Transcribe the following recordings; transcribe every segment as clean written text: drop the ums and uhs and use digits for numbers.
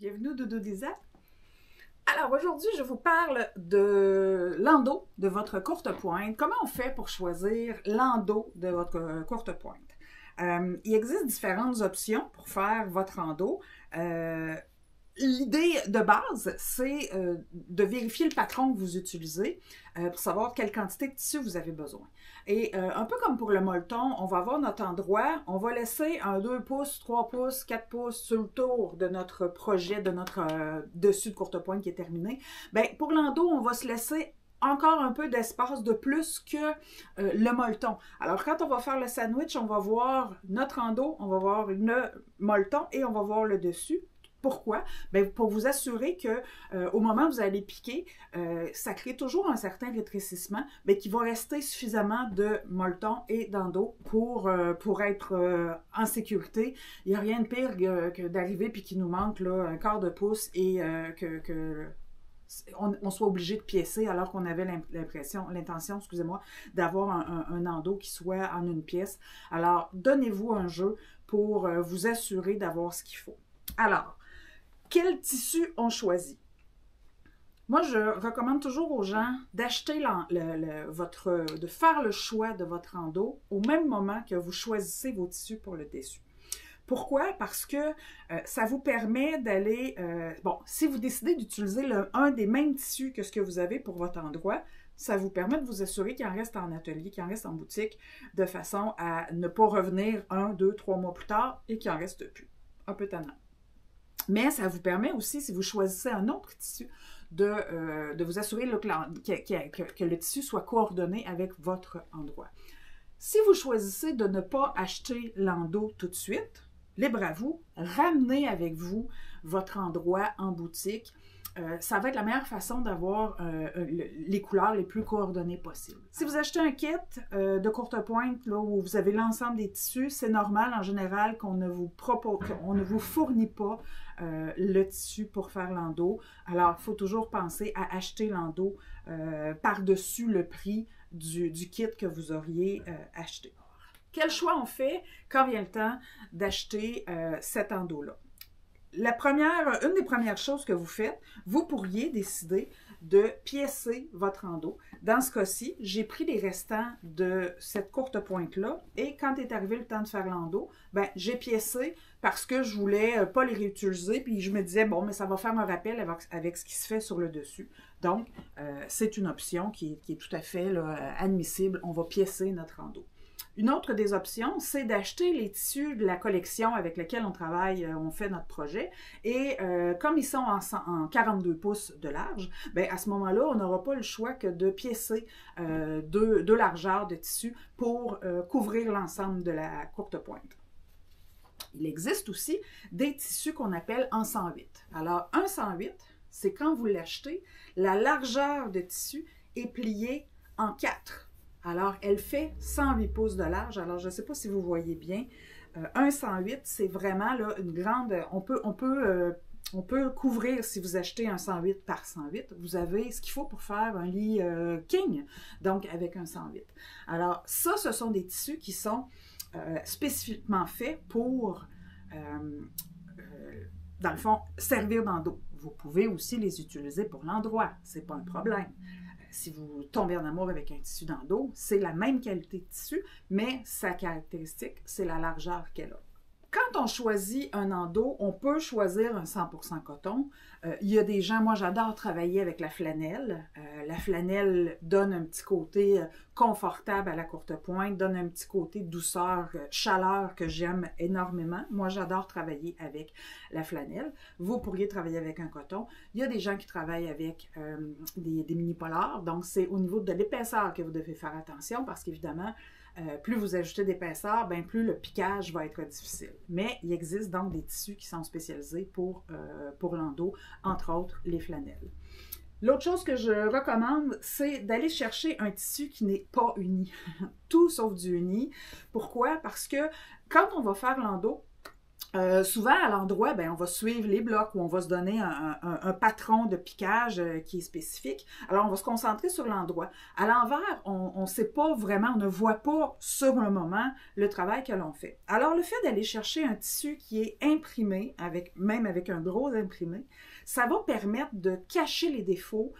Bienvenue Doudou Lisa. Alors aujourd'hui, je vous parle de l'endos de votre courte pointe. Comment on fait pour choisir l'endos de votre courte pointe? Il existe différentes options pour faire votre endos. L'idée de base, c'est de vérifier le patron que vous utilisez pour savoir quelle quantité de tissu vous avez besoin. Et un peu comme pour le molleton, on va avoir notre endroit, on va laisser un 2 pouces, 3 pouces, 4 pouces sur le tour de notre projet, de notre dessus de courte pointe qui est terminé. Bien, pour l'endos, on va se laisser encore un peu d'espace de plus que le molleton. Alors, quand on va faire le sandwich, on va voir notre endos, on va voir le molleton et on va voir le dessus. Pourquoi? Bien, pour vous assurer que au moment où vous allez piquer, ça crée toujours un certain rétrécissement, mais qu'il va rester suffisamment de molleton et d'endos pour être en sécurité. Il n'y a rien de pire que d'arriver puis qu'il nous manque là, un quart de pouce et on soit obligé de piécer alors qu'on avait l'intention, excusez-moi, d'avoir un endos qui soit en une pièce. Alors, donnez-vous un jeu pour vous assurer d'avoir ce qu'il faut. Alors, quel tissu on choisit? Moi, je recommande toujours aux gens d'acheter de faire le choix de votre endos au même moment que vous choisissez vos tissus pour le dessus. Pourquoi? Parce que ça vous permet d'aller... bon, si vous décidez d'utiliser un des mêmes tissus que ce que vous avez pour votre endroit, ça vous permet de vous assurer qu'il en reste en atelier, qu'il en reste en boutique, de façon à ne pas revenir 1, 2, 3 mois plus tard et qu'il n'en reste plus. Un peu tannant. Mais ça vous permet aussi, si vous choisissez un autre tissu, de vous assurer que le tissu soit coordonné avec votre endroit. Si vous choisissez de ne pas acheter l'endos tout de suite, libre à vous, ramenez avec vous votre endroit en boutique. Ça va être la meilleure façon d'avoir les couleurs les plus coordonnées possibles. Si vous achetez un kit de courte pointe là, où vous avez l'ensemble des tissus, c'est normal en général qu'on ne vous fournit pas le tissu pour faire l'endos. Alors, il faut toujours penser à acheter l'endos par-dessus le prix du kit que vous auriez acheté. Quel choix on fait quand vient le temps d'acheter cet endos-là? Une des premières choses que vous faites, vous pourriez décider de piécer votre endos. Dans ce cas-ci, j'ai pris les restants de cette courte pointe-là et quand est arrivé le temps de faire l'endos, ben, j'ai piécé parce que je voulais pas les réutiliser puis je me disais, bon, mais ça va faire un rappel avec ce qui se fait sur le dessus. Donc, c'est une option qui est tout à fait là, admissible. On va piécer notre endos. Une autre des options, c'est d'acheter les tissus de la collection avec lesquels on travaille, on fait notre projet. Et comme ils sont en 42 pouces de large, bien, à ce moment-là, on n'aura pas le choix que de piécer deux largeurs de tissu pour couvrir l'ensemble de la courte pointe. Il existe aussi des tissus qu'on appelle en 108. Alors, un 108, c'est quand vous l'achetez, la largeur de tissu est pliée en 4. Alors, elle fait 108 pouces de large. Alors, je ne sais pas si vous voyez bien. Un 108, c'est vraiment là, une grande... On peut couvrir, si vous achetez un 108 par 108, vous avez ce qu'il faut pour faire un lit king, donc avec un 108. Alors, ça, ce sont des tissus qui sont spécifiquement faits pour, dans le fond, servir d'endos. Vous pouvez aussi les utiliser pour l'endroit, ce n'est pas un problème. Si vous tombez en amour avec un tissu d'endos, c'est la même qualité de tissu, mais sa caractéristique, c'est la largeur qu'elle a. Quand on choisit un endos, on peut choisir un 100% coton. Il y a des gens, moi j'adore travailler avec la flanelle. La flanelle donne un petit côté confortable à la courte pointe, donne un petit côté douceur, chaleur que j'aime énormément. Moi j'adore travailler avec la flanelle. Vous pourriez travailler avec un coton. Il y a des gens qui travaillent avec des mini-polars, donc c'est au niveau de l'épaisseur que vous devez faire attention parce qu'évidemment, plus vous ajoutez d'épaisseur, bien plus le piquage va être difficile. Mais il existe donc des tissus qui sont spécialisés pour l'endos, entre autres les flanelles. L'autre chose que je recommande, c'est d'aller chercher un tissu qui n'est pas uni. Tout sauf du uni. Pourquoi? Parce que quand on va faire l'endos, Souvent, à l'endroit, ben, on va suivre les blocs ou on va se donner un patron de piquage qui est spécifique. Alors, on va se concentrer sur l'endroit. À l'envers, on ne sait pas vraiment, on ne voit pas sur le moment le travail que l'on fait. Alors, le fait d'aller chercher un tissu qui est imprimé, même avec un gros imprimé, ça va permettre de cacher les défauts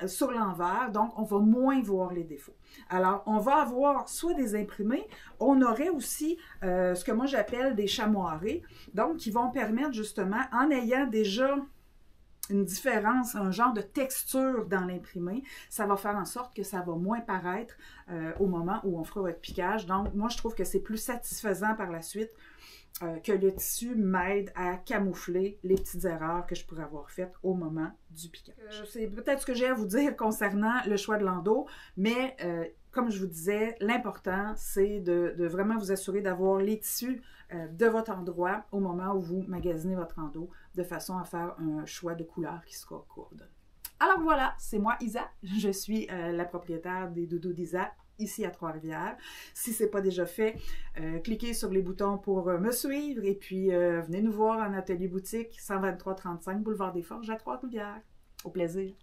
sur l'envers, donc on va moins voir les défauts. Alors, on va avoir soit des imprimés, on aurait aussi ce que moi j'appelle des chamoirés, donc qui vont permettre justement, en ayant déjà une différence, un genre de texture dans l'imprimé, ça va faire en sorte que ça va moins paraître au moment où on fera votre piquage. Donc, moi, je trouve que c'est plus satisfaisant par la suite que le tissu m'aide à camoufler les petites erreurs que je pourrais avoir faites au moment du piquage. C'est peut-être ce que j'ai à vous dire concernant le choix de landau, mais comme je vous disais, l'important, c'est de vraiment vous assurer d'avoir les tissus de votre endroit au moment où vous magasinez votre landau, de façon à faire un choix de couleur qui sera coordonné. Alors voilà, c'est moi Isa, je suis la propriétaire des doudous d'Isa, ici à Trois-Rivières. Si ce n'est pas déjà fait, cliquez sur les boutons pour me suivre et puis venez nous voir en atelier boutique 123-35 Boulevard des Forges à Trois-Rivières. Au plaisir!